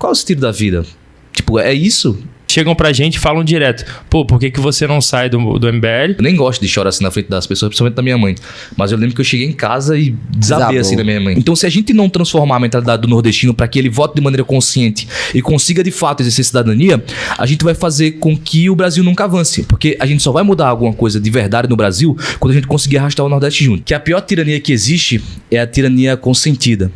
qual é o sentido da vida? Tipo, é isso? Chegam pra gente e falam direto. Pô, por que você não sai do MBL? Eu nem gosto de chorar assim na frente das pessoas, principalmente da minha mãe. Mas eu lembro que eu cheguei em casa e desabei assim da minha mãe. Então, se a gente não transformar a mentalidade do nordestino para que ele vote de maneira consciente e consiga de fato exercer cidadania, a gente vai fazer com que o Brasil nunca avance. Porque a gente só vai mudar alguma coisa de verdade no Brasil quando a gente conseguir arrastar o Nordeste junto. Que a pior tirania que existe é a tirania consentida.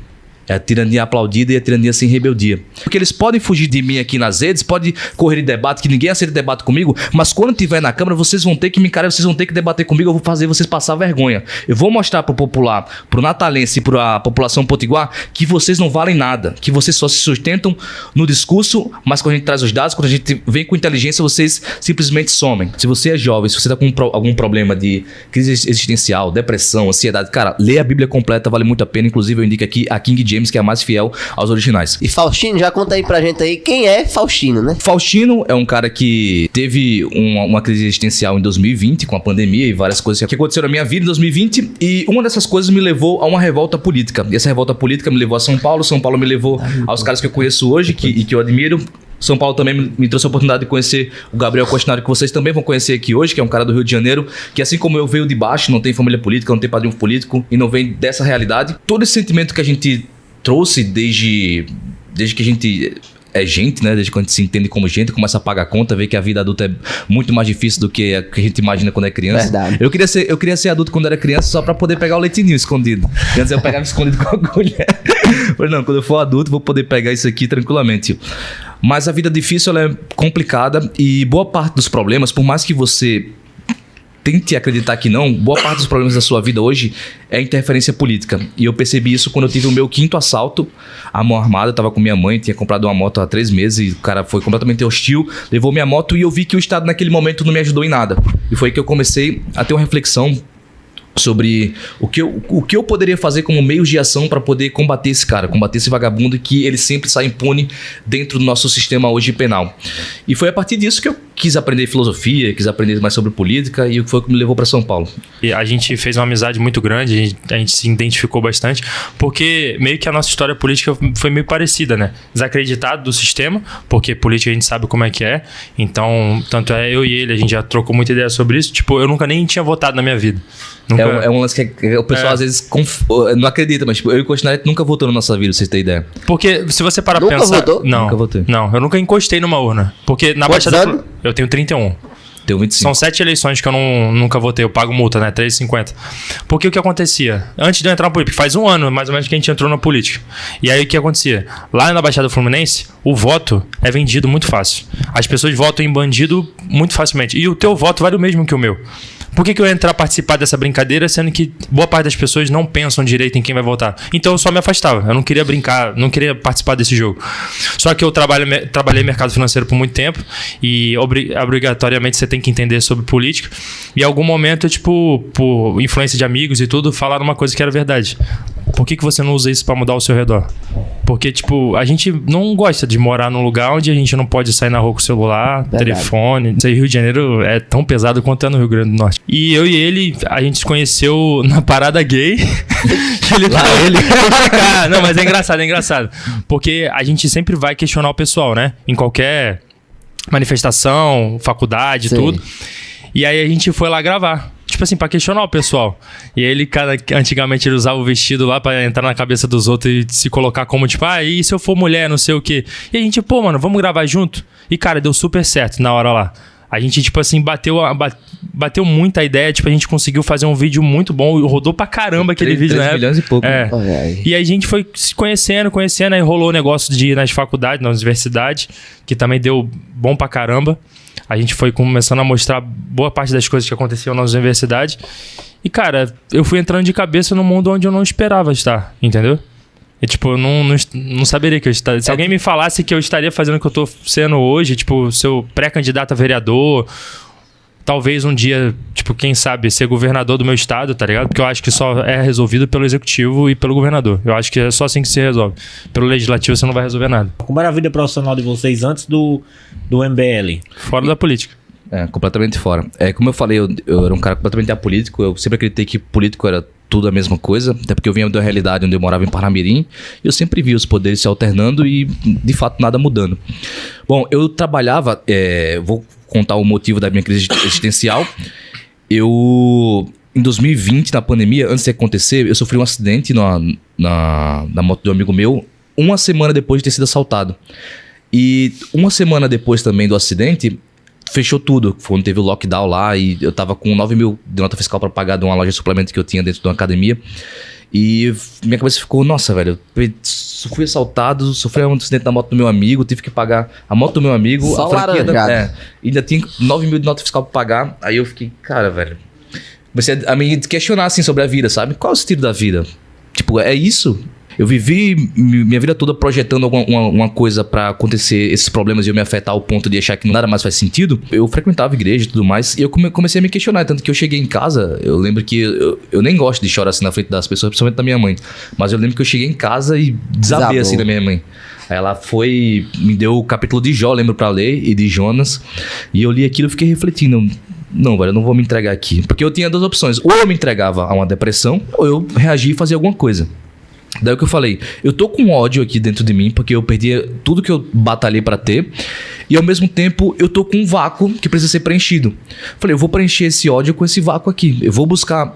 É a tirania aplaudida e a tirania sem rebeldia. Porque eles podem fugir de mim aqui nas redes, podem correr de debate, que ninguém aceita debate comigo, mas quando estiver na Câmara, vocês vão ter que me encarar, vocês vão ter que debater comigo, eu vou fazer vocês passar vergonha. Eu vou mostrar pro popular, pro natalense e pra população potiguar que vocês não valem nada, que vocês só se sustentam no discurso, mas quando a gente traz os dados, quando a gente vem com inteligência, vocês simplesmente somem. Se você é jovem, se você tá com algum problema de crise existencial, depressão, ansiedade, cara, lê a Bíblia completa, vale muito a pena. Inclusive, eu indico aqui a King James, que é a mais fiel aos originais. E Faustino, já conta aí pra gente aí quem é Faustino, né? Faustino é um cara que teve uma crise existencial em 2020 com a pandemia e várias coisas que aconteceram na minha vida em 2020, e uma dessas coisas me levou a uma revolta política. E essa revolta política me levou a São Paulo me levou aos caras que eu conheço hoje e que eu admiro. São Paulo também me trouxe a oportunidade de conhecer o Gabriel Costinário, que vocês também vão conhecer aqui hoje, que é um cara do Rio de Janeiro, que assim como eu veio de baixo, não tem família política, não tem padrinho político e não vem dessa realidade. Todo esse sentimento que a gente trouxe desde que a gente é gente, né? Desde quando a gente se entende como gente, começa a pagar a conta, vê que a vida adulta é muito mais difícil do que a que a gente imagina quando é criança. Verdade. Eu queria ser adulto quando era criança só pra poder pegar o leitinho escondido. Antes eu pegava escondido com a colher. Mas não, quando eu for adulto vou poder pegar isso aqui tranquilamente. Mas a vida difícil, ela é complicada e boa parte dos problemas, por mais que você tente acreditar que não, boa parte dos problemas da sua vida hoje é interferência política. E eu percebi isso quando eu tive o meu 5º assalto à mão armada. Eu tava com minha mãe, tinha comprado uma moto há 3 meses e o cara foi completamente hostil, levou minha moto e eu vi que o Estado naquele momento não me ajudou em nada. E foi que eu comecei a ter uma reflexão sobre o que eu poderia fazer como meios de ação para poder combater esse cara, combater esse vagabundo que ele sempre sai impune dentro do nosso sistema hoje penal. E foi a partir disso que eu quis aprender filosofia, quis aprender mais sobre política e foi o que me levou para São Paulo. E a gente fez uma amizade muito grande, a gente se identificou bastante, porque meio que a nossa história política foi meio parecida, né? Desacreditado do sistema, porque política a gente sabe como é que é, então tanto é eu e ele, a gente já trocou muita ideia sobre isso, tipo, eu nunca nem tinha votado na minha vida. Nunca... É um lance que o pessoal às vezes não acredita, mas tipo, eu e o Costinário nunca votou na nossa vida, pra vocês terem ideia. Porque se você parar pra Nunca pensar... votou? Não, Nunca votei. Não, eu nunca encostei numa urna. Porque na Quantos Baixada... anos? Eu tenho 31. Deu 25. São 7 eleições que eu nunca votei. Eu pago multa, né? R$3,50. Porque o que acontecia? Antes de eu entrar na política, faz um ano mais ou menos que a gente entrou na política. E aí o que acontecia? Lá na Baixada Fluminense, o voto é vendido muito fácil. As pessoas votam em bandido muito facilmente. E o teu voto vale o mesmo que o meu. Por que eu ia entrar participar dessa brincadeira, sendo que boa parte das pessoas não pensam direito em quem vai votar? Então eu só me afastava. Eu não queria brincar, não queria participar desse jogo. Só que eu trabalhei mercado financeiro por muito tempo e obrigatoriamente você tem que entender sobre política. E em algum momento, tipo, por influência de amigos e tudo, falaram uma coisa que era verdade. Por que você não usa isso pra mudar o seu redor? Porque, tipo, a gente não gosta de morar num lugar onde a gente não pode sair na rua com o celular, telefone. Isso aí, Rio de Janeiro é tão pesado quanto é no Rio Grande do Norte. E eu e ele, a gente se conheceu na parada gay. Não, mas é engraçado. Porque a gente sempre vai questionar o pessoal, né? Em qualquer manifestação, faculdade, tudo. E aí a gente foi lá gravar. Tipo assim, pra questionar o pessoal. E ele, cara, antigamente ele usava o vestido lá pra entrar na cabeça dos outros e se colocar como tipo, e se eu for mulher, não sei o quê. E a gente, pô, mano, vamos gravar junto? E, cara, deu super certo na hora lá. A gente, tipo assim, bateu muita ideia, tipo, a gente conseguiu fazer um vídeo muito bom, rodou pra caramba aquele vídeo, né? 3 milhões e pouco. É. E aí a gente foi se conhecendo, aí rolou o negócio de ir nas faculdades, na universidade, que também deu bom pra caramba. A gente foi começando a mostrar boa parte das coisas que aconteciam nas universidades. E, cara, eu fui entrando de cabeça num mundo onde eu não esperava estar, entendeu? E, tipo, eu não saberia que eu estaria... Se alguém me falasse que eu estaria fazendo o que eu tô sendo hoje, tipo, ser pré-candidato a vereador, talvez um dia, tipo, quem sabe, ser governador do meu estado, tá ligado? Porque eu acho que só é resolvido pelo executivo e pelo governador. Eu acho que é só assim que se resolve. Pelo legislativo você não vai resolver nada. Como era a vida profissional de vocês antes do MBL? Fora da política. Completamente fora. Como eu falei, eu era um cara completamente apolítico. Eu sempre acreditei que político era tudo a mesma coisa, até porque eu vinha da realidade onde eu morava em Parnamirim, e eu sempre vi os poderes se alternando e, de fato, nada mudando. Bom, eu trabalhava, vou contar o motivo da minha crise existencial. Em 2020, na pandemia, antes de acontecer, eu sofri um acidente na moto de um amigo meu, uma semana depois de ter sido assaltado. E uma semana depois também do acidente, fechou tudo, quando teve o lockdown lá, e eu tava com 9 mil de nota fiscal para pagar de uma loja de suplemento que eu tinha dentro de uma academia. E minha cabeça ficou, nossa, velho, eu fui assaltado, sofri um acidente na moto do meu amigo, tive que pagar a moto do meu amigo, só a franquia laranjado. ainda tinha 9 mil de nota fiscal pra pagar. Aí eu fiquei, cara, velho, comecei a me questionar assim sobre a vida, sabe? Qual é o sentido da vida? Tipo, é isso? Eu vivi minha vida toda projetando alguma coisa pra acontecer esses problemas e eu me afetar ao ponto de achar que nada mais faz sentido. Eu frequentava igreja e tudo mais, e eu comecei a me questionar. Tanto que eu cheguei em casa, eu lembro que eu nem gosto de chorar assim na frente das pessoas, principalmente da minha mãe. Mas eu lembro que eu cheguei em casa e desabei assim da minha mãe. Aí ela me deu o capítulo de Jó, lembro, pra ler, e de Jonas. E eu li aquilo e fiquei refletindo. Não, velho, eu não vou me entregar aqui. Porque eu tinha duas opções. Ou eu me entregava a uma depressão, ou eu reagia e fazia alguma coisa. Daí o que eu falei, eu tô com ódio aqui dentro de mim, porque eu perdi tudo que eu batalhei pra ter, e ao mesmo tempo eu tô com um vácuo que precisa ser preenchido. Falei, eu vou preencher esse ódio com esse vácuo aqui, eu vou buscar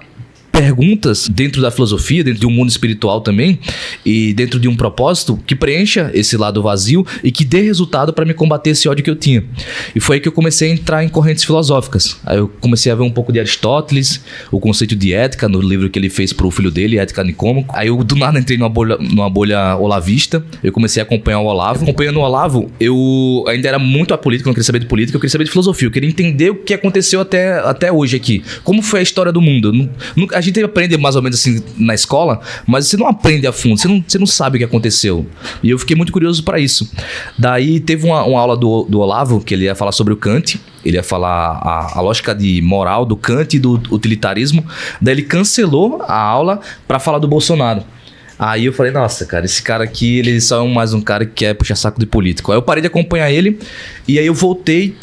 perguntas dentro da filosofia, dentro de um mundo espiritual também, e dentro de um propósito que preencha esse lado vazio e que dê resultado para me combater esse ódio que eu tinha. E foi aí que eu comecei a entrar em correntes filosóficas. Aí eu comecei a ver um pouco de Aristóteles, o conceito de ética, no livro que ele fez pro filho dele, Ética Nicômaco. Aí eu do nada entrei numa bolha olavista, eu comecei a acompanhar o Olavo. Acompanhando o Olavo, eu ainda era muito apolítico, não queria saber de política, eu queria saber de filosofia, eu queria entender o que aconteceu até hoje aqui. Como foi a história do mundo? A gente aprende mais ou menos assim na escola, mas você não aprende a fundo, você não sabe o que aconteceu. E eu fiquei muito curioso para isso. Daí teve uma aula do Olavo, que ele ia falar sobre o Kant, ele ia falar a lógica de moral do Kant e do utilitarismo. Daí ele cancelou a aula para falar do Bolsonaro. Aí eu falei, nossa, cara, esse cara aqui, ele só é mais um cara que quer puxar saco de político. Aí eu parei de acompanhar ele, e aí eu voltei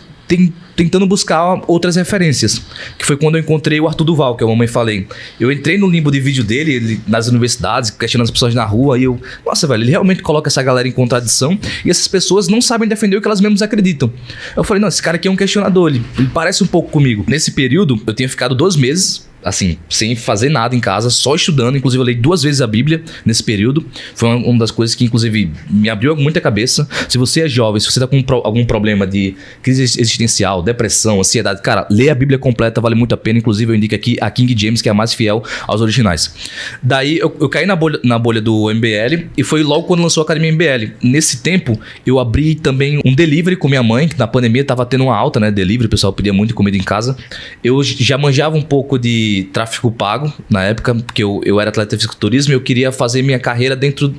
tentando buscar outras referências, que foi quando eu encontrei o Arthur Duval, que a mamãe falei. Eu entrei no limbo de vídeo dele, ele nas universidades, questionando as pessoas na rua, e eu, nossa, velho, ele realmente coloca essa galera em contradição, e essas pessoas não sabem defender o que elas mesmas acreditam. Eu falei, não, esse cara aqui é um questionador, ele parece um pouco comigo. Nesse período, eu tinha ficado 2 meses, assim, sem fazer nada em casa, só estudando. Inclusive eu li 2 vezes a Bíblia nesse período. Foi uma das coisas que inclusive me abriu muita cabeça. Se você é jovem, se você tá com algum problema de crise existencial, depressão, ansiedade, cara, lê a Bíblia completa, vale muito a pena. Inclusive eu indico aqui a King James, que é a mais fiel aos originais. Daí eu caí na bolha do MBL, e foi logo quando lançou a Academia MBL. Nesse tempo eu abri também um delivery com minha mãe, que na pandemia tava tendo uma alta, né, delivery, o pessoal pedia muito comida em casa. Eu já manjava um pouco de tráfego pago na época, porque eu era atleta de fisiculturismo, e eu queria fazer minha carreira dentro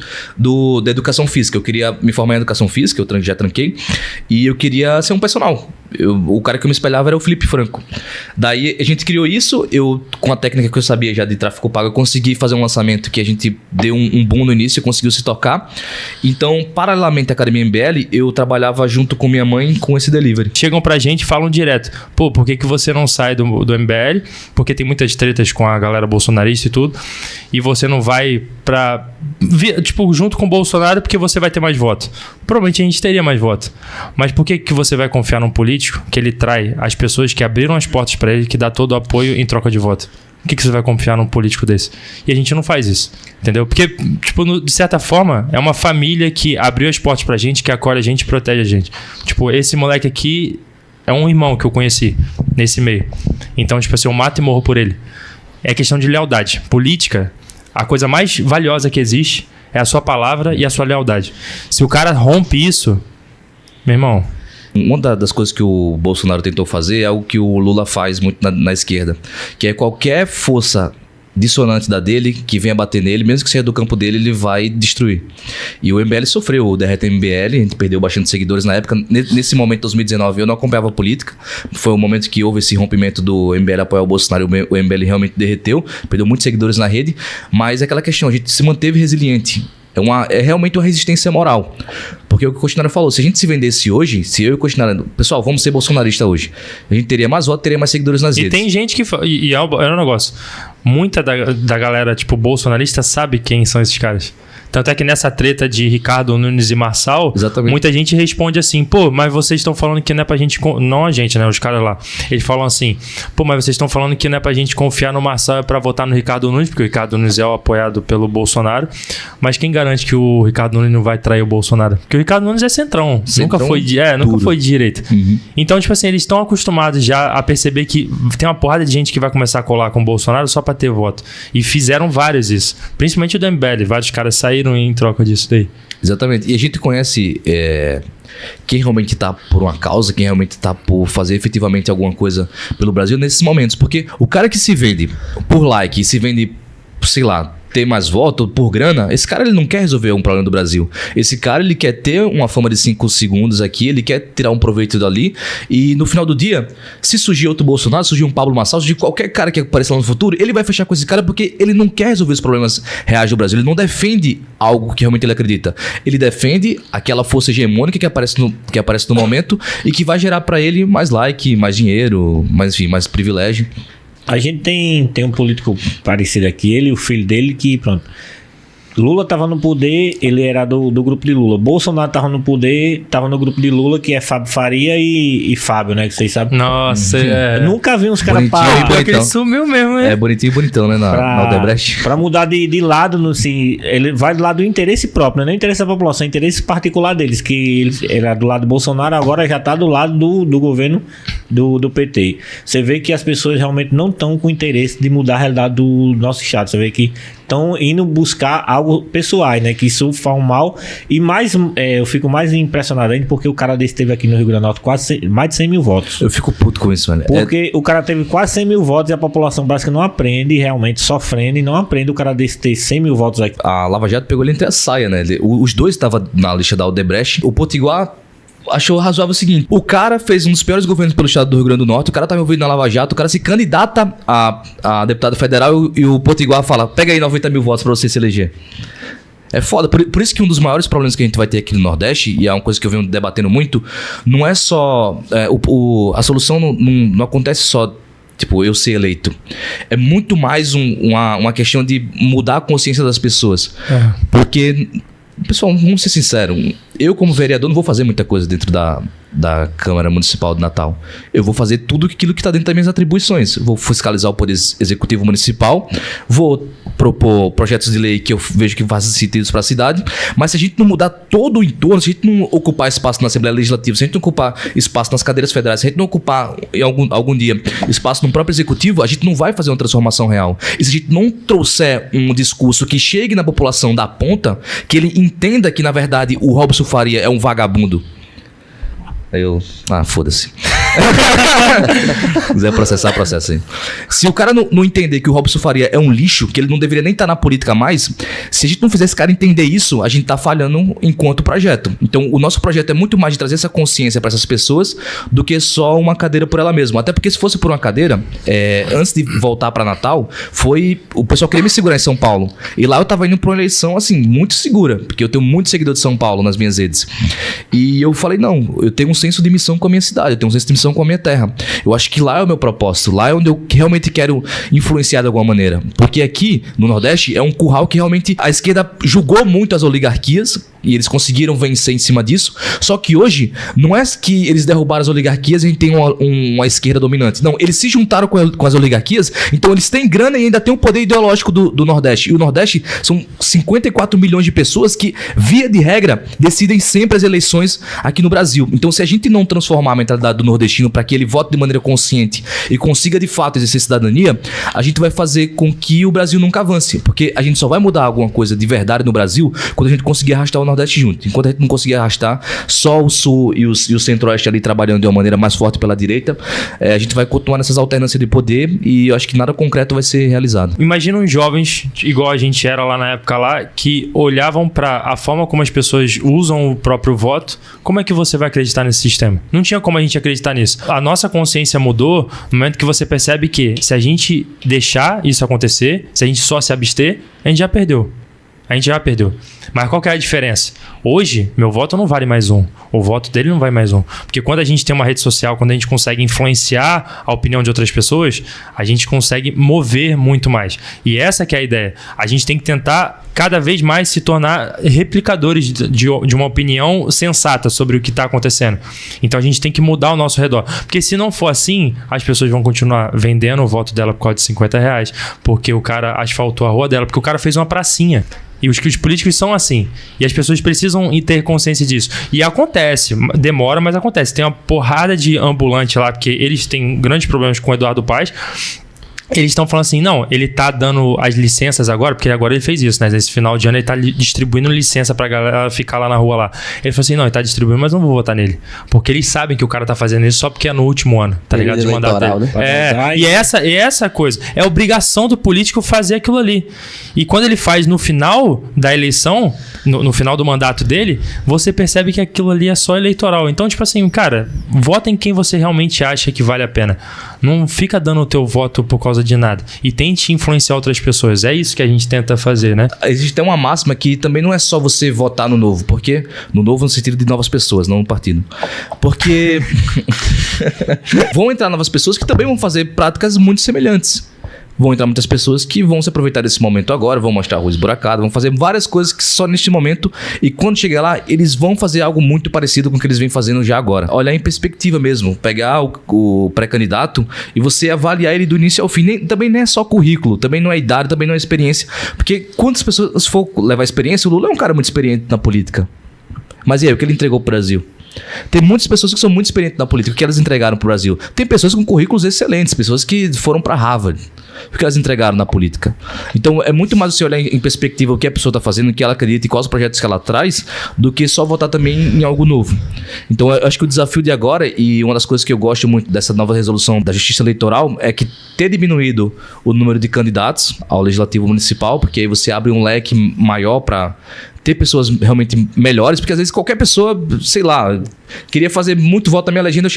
da educação física. Eu queria me formar em educação física, eu já tranquei, e eu queria ser um personal. O cara que eu me espelhava era o Felipe Franco. Daí a gente criou isso, eu com a técnica que eu sabia já de tráfego pago, eu consegui fazer um lançamento que a gente deu um boom no início, conseguiu se tocar. Então, paralelamente à Academia MBL, eu trabalhava junto com minha mãe com esse delivery. Chegam pra gente e falam direto, pô, por que você não sai do MBL? Porque tem muitas tretas com a galera bolsonarista e tudo, e você não vai tipo, junto com o Bolsonaro, porque você vai ter mais voto. Provavelmente a gente teria mais voto. Mas por que você vai confiar num político que ele trai as pessoas que abriram as portas pra ele, que dá todo o apoio em troca de voto? Por que você vai confiar num político desse? E a gente não faz isso, entendeu? Porque, tipo, de certa forma, é uma família que abriu as portas pra gente, que acolhe a gente e protege a gente. Tipo, esse moleque aqui é um irmão que eu conheci nesse meio. Então, tipo assim, eu mato e morro por ele. É questão de lealdade. Política, a coisa mais valiosa que existe é a sua palavra e a sua lealdade. Se o cara rompe isso, meu irmão... Uma das coisas que o Bolsonaro tentou fazer é algo que o Lula faz muito na esquerda, que é qualquer força dissonante da dele, que venha bater nele, mesmo que seja do campo dele, ele vai destruir. E o MBL sofreu, o Derreta MBL, a gente perdeu bastante seguidores na época. Nesse momento, 2019, eu não acompanhava a política, foi o momento que houve esse rompimento do MBL apoiar o Bolsonaro, o MBL realmente derreteu, perdeu muitos seguidores na rede, mas é aquela questão, a gente se manteve resiliente. É realmente uma resistência moral. Porque o que o Costinário falou, se a gente se vendesse hoje, se eu e o Costinário, pessoal, vamos ser bolsonarista hoje, a gente teria mais votos, teria mais seguidores nas redes. E tem gente que... E é um negócio. muita da galera, tipo, bolsonarista, sabe quem são esses caras. Tanto é que nessa treta de Ricardo Nunes e Marçal, Exatamente. muita gente responde assim, pô, mas vocês estão falando que não é pra gente... Não a gente, né? Os caras lá. Eles falam assim, pô, mas vocês estão falando que não é pra gente confiar no Marçal, é pra votar no Ricardo Nunes, porque o Ricardo Nunes é o apoiado pelo Bolsonaro. Mas quem garante que o Ricardo Nunes não vai trair o Bolsonaro? Porque o Ricardo Nunes é centrão. Nunca foi de direita. Uhum. Então, tipo assim, eles estão acostumados já a perceber que tem uma porrada de gente que vai começar a colar com o Bolsonaro só pra ter voto. E fizeram vários isso. Principalmente o do MBL. Vários caras saíram em troca disso daí. Exatamente. E a gente conhece quem realmente tá por uma causa, quem realmente tá por fazer efetivamente alguma coisa pelo Brasil nesses momentos. Porque o cara que se vende por like e se vende, sei lá, ter mais voto por grana, esse cara ele não quer resolver um problema do Brasil. Esse cara ele quer ter uma fama de 5 segundos aqui, ele quer tirar um proveito dali e no final do dia, se surgir outro Bolsonaro, surgir um Pablo Marçal, surgir qualquer cara que apareça lá no futuro, ele vai fechar com esse cara porque ele não quer resolver os problemas reais do Brasil, ele não defende algo que realmente ele acredita. Ele defende aquela força hegemônica que aparece no momento e que vai gerar pra ele mais like, mais dinheiro, mais, enfim, mais privilégio. A gente tem um político parecido aqui, ele e o filho dele, que pronto. Lula tava no poder, ele era do grupo de Lula. Bolsonaro tava no poder, tava no grupo de Lula, que é Fábio Faria e Fábio, né? Que vocês sabem. Nossa, Eu nunca vi uns caras Bonitinho, Pior que ele sumiu mesmo, né? É bonitinho e bonitão, né? Na Odebrecht. pra mudar de lado, assim, ele vai do lado do interesse próprio, né? Não interesse da população, é interesse particular deles, que ele era do lado do Bolsonaro, agora já tá do lado do governo do PT. Você vê que as pessoas realmente não estão com interesse de mudar a realidade do nosso estado. Você vê que estão indo buscar algo pessoais, né? Que isso faz um mal. E mais, eu fico mais impressionado ainda porque o cara desse teve aqui no Rio Grande do Norte mais de 100 mil votos. Eu fico puto com isso, velho. Porque o cara teve quase 100 mil votos e a população básica não aprende, realmente sofrendo, e não aprende o cara desse ter 100 mil votos aqui. A Lava Jato pegou ele entre a saia, né? Os dois estavam na lista da Odebrecht. O Potiguar achou razoável o seguinte: o cara fez um dos piores governos pelo estado do Rio Grande do Norte, o cara tá envolvido na Lava Jato, o cara se candidata a deputado federal e o Potiguar fala: pega aí 90 mil votos pra você se eleger. É foda, por isso que um dos maiores problemas que a gente vai ter aqui no Nordeste, e é uma coisa que eu venho debatendo muito, não é só... a solução não acontece só, tipo, eu ser eleito. É muito mais uma questão de mudar a consciência das pessoas. Porque, pessoal, vamos ser sinceros, eu como vereador não vou fazer muita coisa dentro da Câmara Municipal de Natal. Eu vou fazer tudo aquilo que está dentro das minhas atribuições. Vou fiscalizar o Poder Executivo Municipal, vou propor projetos de lei que eu vejo que fazem sentido para a cidade, mas se a gente não mudar todo o entorno, se a gente não ocupar espaço na Assembleia Legislativa, se a gente não ocupar espaço nas cadeiras federais, se a gente não ocupar em algum dia espaço no próprio Executivo, a gente não vai fazer uma transformação real. E se a gente não trouxer um discurso que chegue na população da ponta, que ele entenda que, na verdade, o Robson Faria é um vagabundo. Aí eu... foda-se. Se quiser processar, processa aí. Se o cara não entender que o Robson Faria é um lixo, que ele não deveria nem estar na política mais, se a gente não fizer esse cara entender isso, a gente tá falhando enquanto projeto. Então, o nosso projeto é muito mais de trazer essa consciência para essas pessoas do que só uma cadeira por ela mesma. Até porque se fosse por uma cadeira, antes de voltar para Natal, o pessoal queria me segurar em São Paulo. E lá eu tava indo pra uma eleição, assim, muito segura, porque eu tenho muito seguidor de São Paulo nas minhas redes. E eu falei, não, eu tenho um senso de missão com a minha cidade, eu tenho um senso de missão com a minha terra. Eu acho que lá é o meu propósito, lá é onde eu realmente quero influenciar de alguma maneira. Porque aqui, no Nordeste, é um curral que realmente a esquerda julgou muito as oligarquias, e eles conseguiram vencer em cima disso. Só que hoje, não é que eles derrubaram as oligarquias e a gente tem uma esquerda dominante. Não, eles se juntaram com as oligarquias, então eles têm grana e ainda têm o poder ideológico do Nordeste. E o Nordeste são 54 milhões de pessoas que, via de regra, decidem sempre as eleições aqui no Brasil. Então, se a gente não transformar a mentalidade do nordestino para que ele vote de maneira consciente e consiga, de fato, exercer cidadania, a gente vai fazer com que o Brasil nunca avance. Porque a gente só vai mudar alguma coisa de verdade no Brasil quando a gente conseguir arrastar o Nordeste junto. Enquanto a gente não conseguir arrastar só o Sul e o Centro-Oeste ali trabalhando de uma maneira mais forte pela direita, a gente vai continuar nessas alternâncias de poder e eu acho que nada concreto vai ser realizado. Imagina uns jovens, igual a gente era lá na época lá, que olhavam para a forma como as pessoas usam o próprio voto. Como é que você vai acreditar nesse sistema? Não tinha como a gente acreditar nisso. A nossa consciência mudou no momento que você percebe que se a gente deixar isso acontecer, se a gente só se abster, a gente já perdeu. A gente já perdeu. Mas qual que é a diferença? Hoje, meu voto não vale mais 1. O voto dele não vale mais 1. Porque quando a gente tem uma rede social, quando a gente consegue influenciar a opinião de outras pessoas, a gente consegue mover muito mais. E essa que é a ideia. A gente tem que tentar cada vez mais se tornar replicadores de uma opinião sensata sobre o que está acontecendo. Então a gente tem que mudar ao nosso redor. Porque se não for assim, as pessoas vão continuar vendendo o voto dela por causa de R$50, porque o cara asfaltou a rua dela, porque o cara fez uma pracinha. E os políticos são assim. E as pessoas precisam ter consciência disso. E acontece. Demora, mas acontece. Tem uma porrada de ambulante lá, porque eles têm grandes problemas com o Eduardo Paes. Eles estão falando assim, não, ele tá dando as licenças agora, porque agora ele fez isso, né? Nesse final de ano ele tá distribuindo licença pra galera ficar lá na rua lá. Ele falou assim, não, ele tá distribuindo, mas não vou votar nele. Porque eles sabem que o cara tá fazendo isso só porque é no último ano, tá ligado? De mandato dele. Né? E essa coisa. É obrigação do político fazer aquilo ali. E quando ele faz no final da eleição, no final do mandato dele, você percebe que aquilo ali é só eleitoral. Então, tipo assim, cara, vota em quem você realmente acha que vale a pena. Não fica dando o teu voto por causa de nada. E tente influenciar outras pessoas. É isso que a gente tenta fazer, né? Existe até uma máxima que também não é só você votar no Novo. Porque no Novo no sentido de novas pessoas, não no partido. Porque vão entrar novas pessoas que também vão fazer práticas muito semelhantes. Vão entrar muitas pessoas que vão se aproveitar desse momento agora, vão mostrar a rua esburacada, vão fazer várias coisas que só neste momento, e quando chegar lá, eles vão fazer algo muito parecido com o que eles vêm fazendo já agora. Olhar em perspectiva mesmo, pegar o pré-candidato e você avaliar ele do início ao fim. Também não é só currículo, também não é idade, também não é experiência. Porque quantas pessoas for levar experiência, o Lula é um cara muito experiente na política. Mas e aí, o que ele entregou pro Brasil? Tem muitas pessoas que são muito experientes na política, o que elas entregaram pro Brasil. Tem pessoas com currículos excelentes, pessoas que foram para Harvard, o que elas entregaram na política. Então é muito mais você olhar em perspectiva o que a pessoa está fazendo, o que ela acredita e quais os projetos que ela traz, do que só votar também em algo novo. Então eu acho que o desafio de agora, e uma das coisas que eu gosto muito dessa nova resolução da Justiça Eleitoral, é que ter diminuído o número de candidatos ao Legislativo Municipal, porque aí você abre um leque maior para ter pessoas realmente melhores, porque às vezes qualquer pessoa, sei lá, queria fazer muito voto na minha legenda,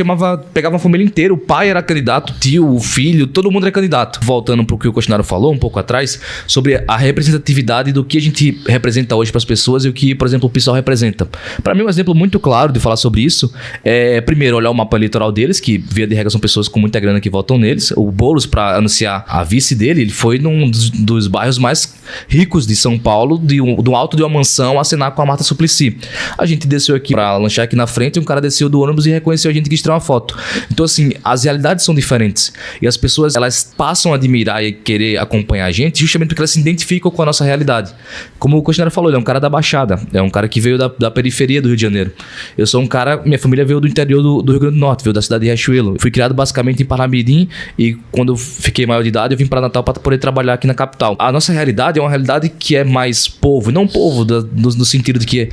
pegava uma família inteira, o pai era candidato, o tio, o filho, todo mundo era candidato. Voltando para o que o questionário falou um pouco atrás, sobre a representatividade do que a gente representa hoje para as pessoas e o que, por exemplo, o PSOL representa. Para mim, um exemplo muito claro de falar sobre isso é, primeiro, olhar o mapa eleitoral deles, que via de regra são pessoas com muita grana que votam neles. O Boulos, para anunciar a vice dele, ele foi num dos bairros mais ricos de São Paulo, do alto de uma mansão, assinar com a Marta Suplicy. A gente desceu aqui pra lanchar aqui na frente e um cara desceu do ônibus e reconheceu a gente e quis tirar uma foto. Então assim, as realidades são diferentes e as pessoas, elas passam a admirar e querer acompanhar a gente justamente porque elas se identificam com a nossa realidade. Como o questionário falou, ele é um cara da Baixada, é um cara que veio da periferia do Rio de Janeiro. Eu sou um cara, minha família veio do interior do Rio Grande do Norte, veio da cidade de Riachuelo. Fui criado basicamente em Parnamirim e quando eu fiquei maior de idade eu vim para Natal para poder trabalhar aqui na capital. A nossa realidade é uma realidade que é mais povo, não povo no sentido de que,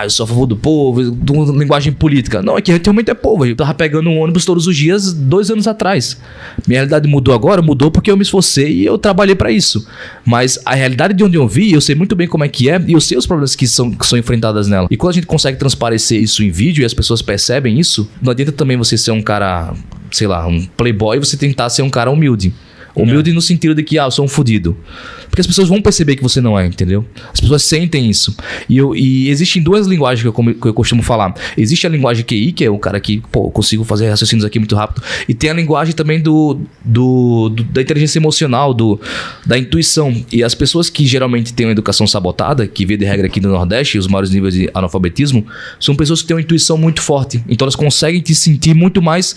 eu sou a favor do povo, de uma linguagem política. Não, é que realmente é povo. Eu tava pegando um ônibus todos os dias 2 anos atrás. Minha realidade mudou agora? Mudou porque eu me esforcei e eu trabalhei para isso. Mas a realidade de onde eu vi, eu sei muito bem como é que é e eu sei os problemas que são enfrentados nela. E quando a gente consegue transparecer isso em vídeo e as pessoas percebem isso, não adianta também você ser um cara, sei lá, um playboy e você tentar ser um cara humilde. Humilde no sentido de que, eu sou um fudido. Porque as pessoas vão perceber que você não é, entendeu? As pessoas sentem isso. E existem 2 linguagens que eu costumo falar. Existe a linguagem QI, que é o cara que, eu consigo fazer raciocínios aqui muito rápido. E tem a linguagem também da inteligência emocional, da intuição. E as pessoas que geralmente têm uma educação sabotada, que vê de regra aqui no Nordeste, os maiores níveis de analfabetismo, são pessoas que têm uma intuição muito forte. Então elas conseguem te sentir muito mais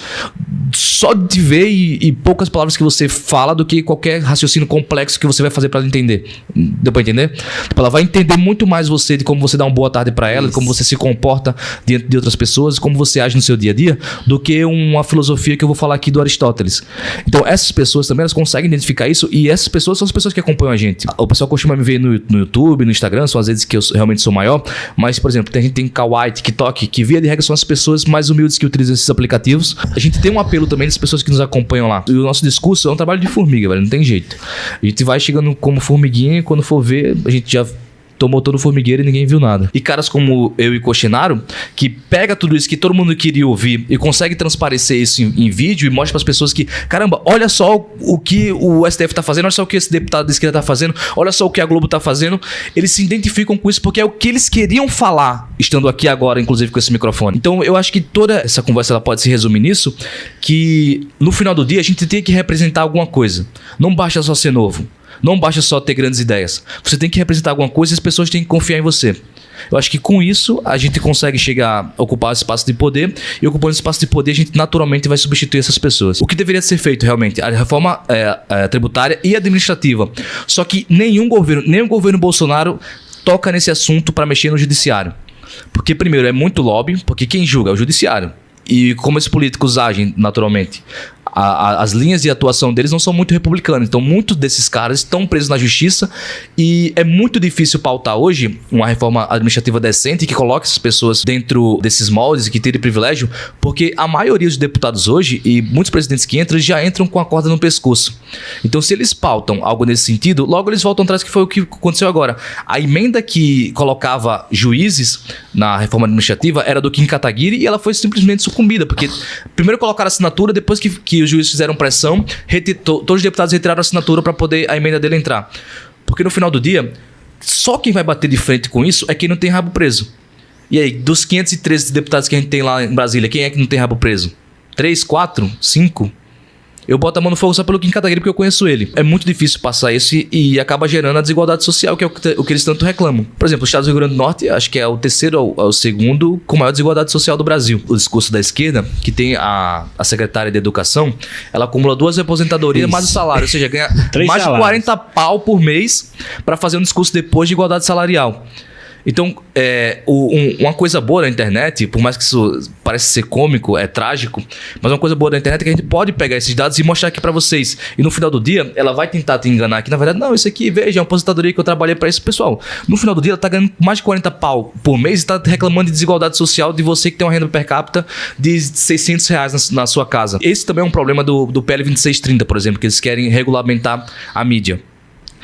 só de te ver e poucas palavras que você fala do que qualquer raciocínio complexo que você vai fazer para ela entender. Deu pra entender? Tipo, ela vai entender muito mais você, de como você dá uma boa tarde para ela, de como você se comporta diante de outras pessoas, como você age no seu dia a dia, do que uma filosofia que eu vou falar aqui do Aristóteles. Então essas pessoas também, elas conseguem identificar isso, e essas pessoas são as pessoas que acompanham a gente. O pessoal costuma me ver no YouTube, no Instagram, são as vezes que eu realmente sou maior, mas, por exemplo, a gente tem Kawaii, TikTok, que via de regra são as pessoas mais humildes que utilizam esses aplicativos. A gente tem um apelo também das pessoas que nos acompanham lá. E o nosso discurso é um trabalho de formiga, velho, não tem jeito. A gente vai chegando como formiguinha e quando for ver, a gente já tomou todo o formigueiro e ninguém viu nada. E caras como eu e Coxinaro, que pega tudo isso que todo mundo queria ouvir e consegue transparecer isso em vídeo e mostra para as pessoas que, caramba, olha só o que o STF tá fazendo, olha só o que esse deputado de esquerda tá fazendo, olha só o que a Globo tá fazendo. Eles se identificam com isso porque é o que eles queriam falar, estando aqui agora, inclusive com esse microfone. Então eu acho que toda essa conversa ela pode se resumir nisso, que no final do dia a gente tem que representar alguma coisa. Não basta só ser novo. Não basta só ter grandes ideias. Você tem que representar alguma coisa e as pessoas têm que confiar em você. Eu acho que com isso a gente consegue chegar a ocupar esse espaço de poder, e ocupando esse espaço de poder a gente naturalmente vai substituir essas pessoas. O que deveria ser feito realmente? A reforma tributária e administrativa. Só que nem o governo Bolsonaro toca nesse assunto para mexer no judiciário. Porque primeiro é muito lobby, porque quem julga é o judiciário. E como esses políticos agem naturalmente? As linhas de atuação deles não são muito republicanas. Então muitos desses caras estão presos na justiça e é muito difícil pautar hoje uma reforma administrativa decente que coloque essas pessoas dentro desses moldes e que tire privilégio, porque a maioria dos deputados hoje e muitos presidentes que entram já entram com a corda no pescoço. Então se eles pautam algo nesse sentido, logo eles voltam atrás, que foi o que aconteceu agora. A emenda que colocava juízes na reforma administrativa era do Kim Kataguiri e ela foi simplesmente sucumbida, porque primeiro colocaram a assinatura, depois que os juízes fizeram pressão, todos os deputados retiraram a assinatura para poder a emenda dele entrar. Porque no final do dia, só quem vai bater de frente com isso é quem não tem rabo preso. E aí, dos 513 deputados que a gente tem lá em Brasília, quem é que não tem rabo preso? 3, 4, 5? Eu boto a mão no fogo só pelo Kim Kataguiri porque eu conheço ele. É muito difícil passar isso e acaba gerando a desigualdade social, que é o que eles tanto reclamam. Por exemplo, o estado do Rio Grande do Norte, acho que é o terceiro ou o segundo com maior desigualdade social do Brasil. O discurso da esquerda, que tem a secretária de Educação, ela acumula 2 aposentadorias mais o salário, ou seja, ganha mais de 40 pau por mês para fazer um discurso depois de igualdade salarial. Então, uma coisa boa da internet, por mais que isso pareça ser cômico, é trágico, mas uma coisa boa da internet é que a gente pode pegar esses dados e mostrar aqui pra vocês. E no final do dia, ela vai tentar te enganar aqui. Na verdade, não, isso aqui, veja, é uma aposentadoria que eu trabalhei pra esse pessoal. No final do dia, ela tá ganhando mais de 40 pau por mês e tá reclamando de desigualdade social de você que tem uma renda per capita de 600 reais na sua casa. Esse também é um problema do PL 2630, por exemplo, que eles querem regulamentar a mídia.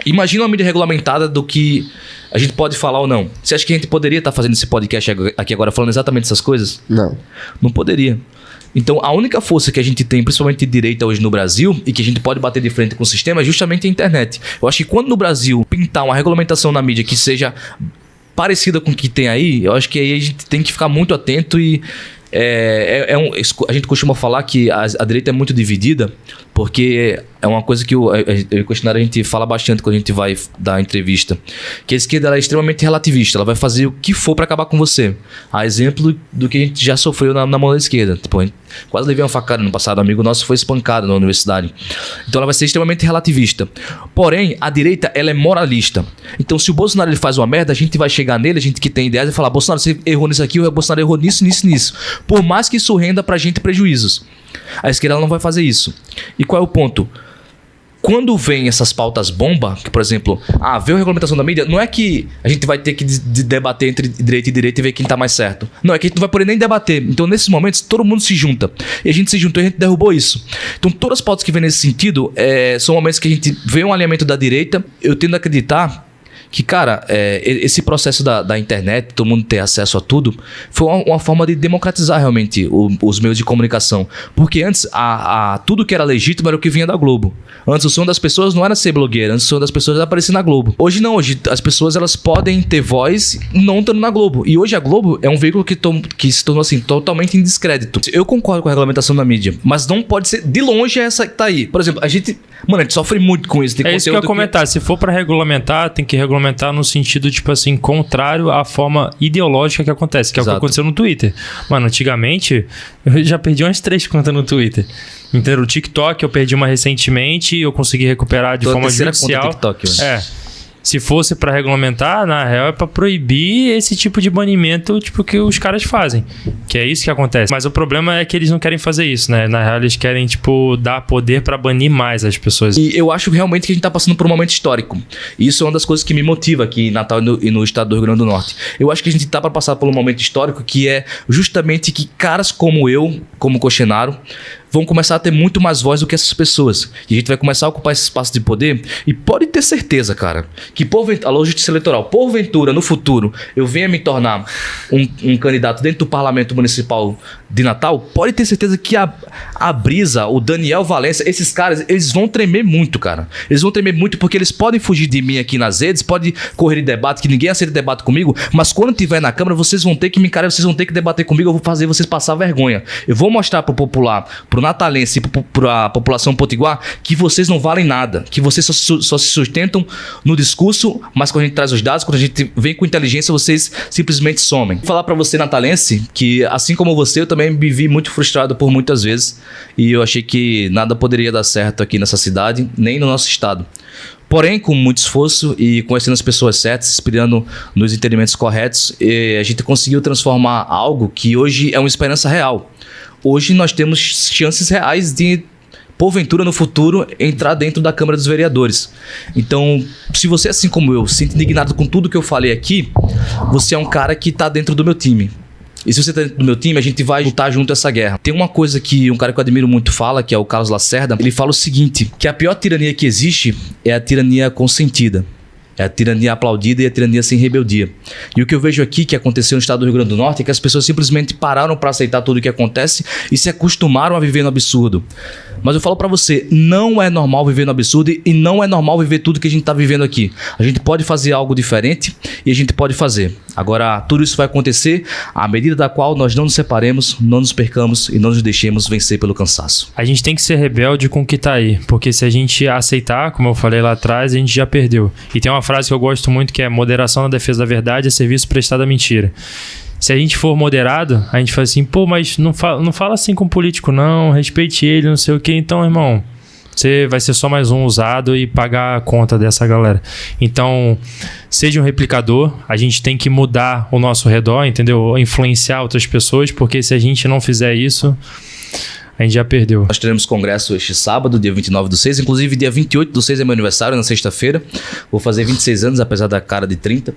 Imagina uma mídia regulamentada do que a gente pode falar ou não. Você acha que a gente poderia estar fazendo esse podcast aqui agora falando exatamente essas coisas? Não. Não poderia. Então a única força que a gente tem, principalmente de direita hoje no Brasil, e que a gente pode bater de frente com o sistema, é justamente a internet. Eu acho que quando no Brasil pintar uma regulamentação na mídia que seja parecida com o que tem aí, eu acho que aí a gente tem que ficar muito atento e... a gente costuma falar que a direita é muito dividida, porque é uma coisa que eu questionar a gente fala bastante quando a gente vai dar entrevista, que a esquerda ela é extremamente relativista, ela vai fazer o que for para acabar com você. A exemplo do que a gente já sofreu na mão da esquerda. Tipo, a gente quase levei uma facada no passado, um amigo nosso foi espancado na universidade. Então ela vai ser extremamente relativista. Porém, a direita ela é moralista. Então se o Bolsonaro ele faz uma merda, a gente vai chegar nele, a gente que tem ideias, e falar: Bolsonaro, você errou nisso aqui, o Bolsonaro errou nisso, nisso, nisso. Por mais que isso renda pra gente prejuízos. A esquerda ela não vai fazer isso. E qual é o ponto? Quando vem essas pautas bomba, que por exemplo, veio a regulamentação da mídia, não é que a gente vai ter que debater entre direita e direita e ver quem tá mais certo. Não, é que a gente não vai poder nem debater. Então nesses momentos todo mundo se junta. E a gente se juntou e a gente derrubou isso. Então todas as pautas que vêm nesse sentido são momentos que a gente vê um alinhamento da direita. Eu tendo a acreditar que, cara, esse processo da internet, todo mundo ter acesso a tudo, foi uma forma de democratizar realmente os meios de comunicação. Porque antes, tudo que era legítimo era o que vinha da Globo. Antes, o sonho das pessoas não era ser blogueira, antes o sonho das pessoas era aparecer na Globo. Hoje não, hoje as pessoas elas podem ter voz não estando na Globo. E hoje a Globo é um veículo que se tornou assim, totalmente em descrédito. Eu concordo com a regulamentação da mídia, mas não pode ser de longe essa que tá aí. Por exemplo, a gente sofre muito com isso. É isso que eu ia comentar. Se for pra regulamentar, tem que regulamentar no sentido, tipo assim, contrário à forma ideológica que acontece, que é o que aconteceu no Twitter. Mano, antigamente, eu já perdi umas 3 contas no Twitter. Entendeu? O TikTok eu perdi uma recentemente e eu consegui recuperar de forma judicial. TikTok, se fosse pra regulamentar, na real é pra proibir esse tipo de banimento, tipo, que os caras fazem. Que é isso que acontece. Mas o problema é que eles não querem fazer isso, né? Na real, eles querem, tipo, dar poder pra banir mais as pessoas. E eu acho realmente que a gente tá passando por um momento histórico. E isso é uma das coisas que me motiva aqui em Natal e no estado do Rio Grande do Norte. Eu acho que a gente tá pra passar por um momento histórico que é justamente que caras como eu, como Coxinaro, vão começar a ter muito mais voz do que essas pessoas. E a gente vai começar a ocupar esse espaço de poder e pode ter certeza, cara, que a justiça eleitoral, porventura, no futuro, eu venha me tornar um candidato dentro do Parlamento Municipal de Natal, pode ter certeza que a Brisa, o Daniel Valença, esses caras, eles vão tremer muito, cara. Eles vão tremer muito porque eles podem fugir de mim aqui nas redes, podem correr de debate, que ninguém aceita debate comigo, mas quando tiver na Câmara, vocês vão ter que me encarar, vocês vão ter que debater comigo, eu vou fazer vocês passar vergonha. Eu vou mostrar pro popular, pro natalense e pra população potiguar que vocês não valem nada, que vocês só se sustentam no discurso, mas quando a gente traz os dados, quando a gente vem com inteligência, vocês simplesmente somem. Vou falar pra você, natalense, que assim como você, eu também me vi muito frustrado por muitas vezes e eu achei que nada poderia dar certo aqui nessa cidade, nem no nosso estado. Porém, com muito esforço e conhecendo as pessoas certas, inspirando nos entendimentos corretos, a gente conseguiu transformar algo que hoje é uma esperança real. Hoje nós temos chances reais de, porventura, no futuro, entrar dentro da Câmara dos Vereadores. Então, se você, assim como eu, se sente indignado com tudo que eu falei aqui, você é um cara que está dentro do meu time. E se você tá dentro do meu time, a gente vai lutar junto essa guerra. Tem uma coisa que um cara que eu admiro muito fala, que é o Carlos Lacerda. Ele fala o seguinte, que a pior tirania que existe é a tirania consentida. É a tirania aplaudida e a tirania sem rebeldia. E o que eu vejo aqui que aconteceu no estado do Rio Grande do Norte é que as pessoas simplesmente pararam para aceitar tudo o que acontece e se acostumaram a viver no absurdo. Mas eu falo para você, não é normal viver no absurdo e não é normal viver tudo que a gente tá vivendo aqui. A gente pode fazer algo diferente e a gente pode fazer. Agora, tudo isso vai acontecer à medida da qual nós não nos separemos, não nos percamos e não nos deixemos vencer pelo cansaço. A gente tem que ser rebelde com o que tá aí, porque se a gente aceitar, como eu falei lá atrás, a gente já perdeu. E tem uma frase que eu gosto muito que é: moderação na defesa da verdade é serviço prestado à mentira. Se a gente for moderado, a gente fala assim, pô, mas não fala assim com o político não, respeite ele, não sei o que. Então, irmão, você vai ser só mais um usado e pagar a conta dessa galera. Então, seja um replicador, a gente tem que mudar o nosso redor, entendeu? Influenciar outras pessoas, porque se a gente não fizer isso, a gente já perdeu. Nós teremos congresso este sábado, dia 29/6, inclusive dia 28/6 é meu aniversário, na sexta-feira. Vou fazer 26 anos, apesar da cara de 30.